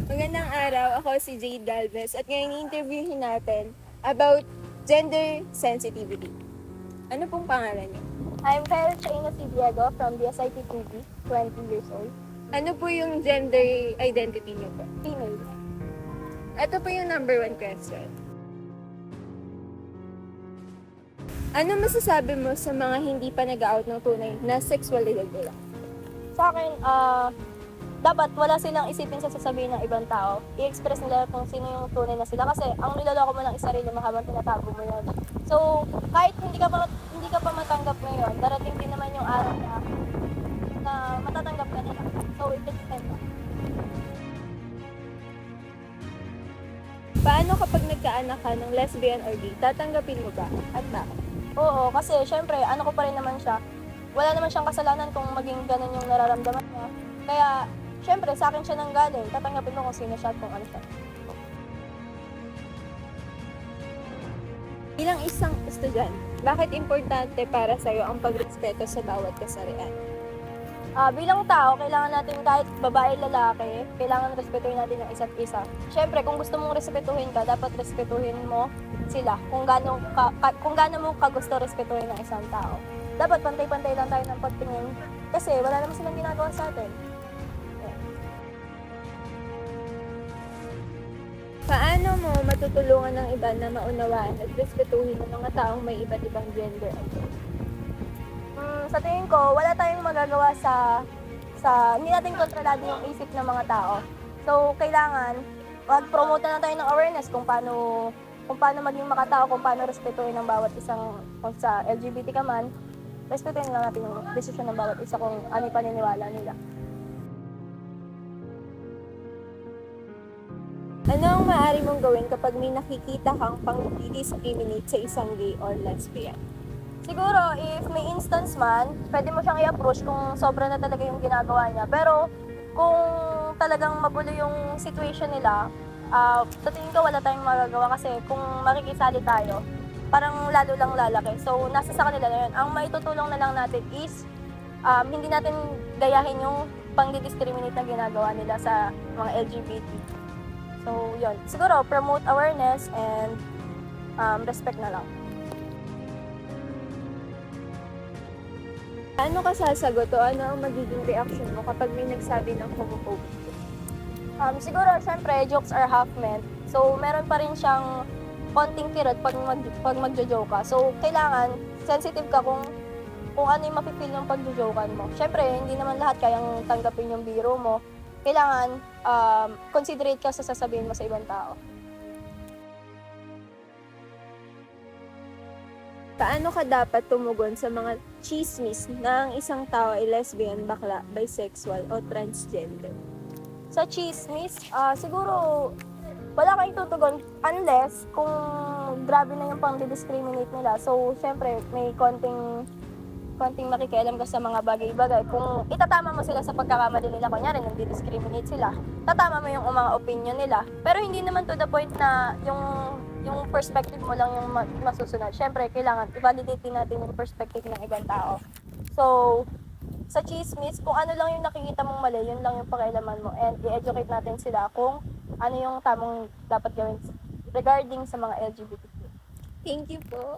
Magandang araw, ako si Jade Galvez at ngayon i-interviewin natin about gender sensitivity. Ano pong pangalan niyo? I'm Kyle Chaina C. Diego from DSIT TV, 20 years old, Ano po yung gender identity niyo po? female. Ito po yung number 1 question. Ano masasabi mo sa mga hindi pa nag-out ng tunay na sexualidad nila? Sa akin, dapat wala silang isipin sa sasabihin ng ibang tao. I-express nila kung sino yung tunay na sila. Kasi ang niloloko mo lang is sarili mo habang tinatago mo yun. So, kahit hindi ka pa matanggap ngayon, darating din naman yung araw na matatanggap ka nila. So, it takes time lang. Paano kapag nagkaanak ka ng lesbian or gay, tatanggapin mo ba? At bakit? Oo, kasi syempre, ano ko pa rin naman siya. Wala naman siyang kasalanan kung maging ganun yung nararamdaman niya. Kaya, syempre, sa akin siya nang galing. Tatanggapin mo kung sino siya at kung ano siya. Bilang isang estudyante, bakit importante para sa'yo ang pagrespeto sa bawat kasarian? Bilang tao, kailangan natin kahit babae, lalaki, kailangan respetuhin natin yung isa't isa. Syempre, kung gusto mong respetuhin ka, dapat respetuhin mo sila. Kung gaano mo ka gusto respetuhin ng isang tao. Dapat pantay-pantay lang tayo ng pagtingin kasi wala naman silang ginagawa sa atin. Paano mo matutulungan ng iba na maunawaan at respetuhin ang mga taong may iba't ibang gender identity? Sa tingin ko, wala tayong magagawa hindi natin kontrolado yung isip ng mga tao. So, kailangan mag-promote na tayo ng awareness kung paano maging makatao, kung paano respetuhin ang bawat isang, kung sa LGBT ka man, respetuhin lang natin yung desisyon ng bawat isa kung ano yung paniniwala nila. Ano ang maaari mong gawin kapag may nakikita kang pang-discriminate sa isang gay or lesbian? Siguro, if may instance man, pwede mo siyang i-approach kung sobra na talaga yung ginagawa niya. Pero, kung talagang magulo yung situation nila, sa tingin ko wala tayong magagawa kasi kung makikisali tayo, parang lalo lang lalaki. So, nasa sa kanila na yun. Ang maitutulong na lang natin is, hindi natin gayahin yung pang-discriminate na ginagawa nila sa mga LGBT. So, yun. Siguro, promote awareness and respect na lang. Ano ka sasagot o ano ang magiging reaction mo kapag may nagsabi ng homophobic? Siguro, syempre, jokes are half meant. So, meron pa rin siyang konting kirot pag magjo-joke ka. So, kailangan, sensitive ka kung ano yung mapipil ng pagjo-jokean mo. Syempre, hindi naman lahat kayang tanggapin yung biro mo. Kailangan, considerate ka sa sasabihin mo sa ibang tao. Paano ka dapat tumugon sa mga chismis na ang isang tao ay lesbian, bakla, bisexual o transgender? Sa chismis, siguro, wala kang tutugon unless kung grabe na yung pang-discriminate nila. So, syempre, may konting makikialam ka sa mga bagay-bagay. Kung itatama mo sila sa pagkakamali nila, kunyari, nag-discriminate sila, tatama mo yung mga opinion nila. Pero hindi naman to the point na yung perspective mo lang yung masusunod. Syempre, kailangan i-validate din natin yung perspective ng ibang tao. So, sa chismis, kung ano lang yung nakikita mong mali, yun lang yung pakialaman mo. And i-educate natin sila kung ano yung tamang dapat gawin regarding sa mga LGBTQ. Thank you po!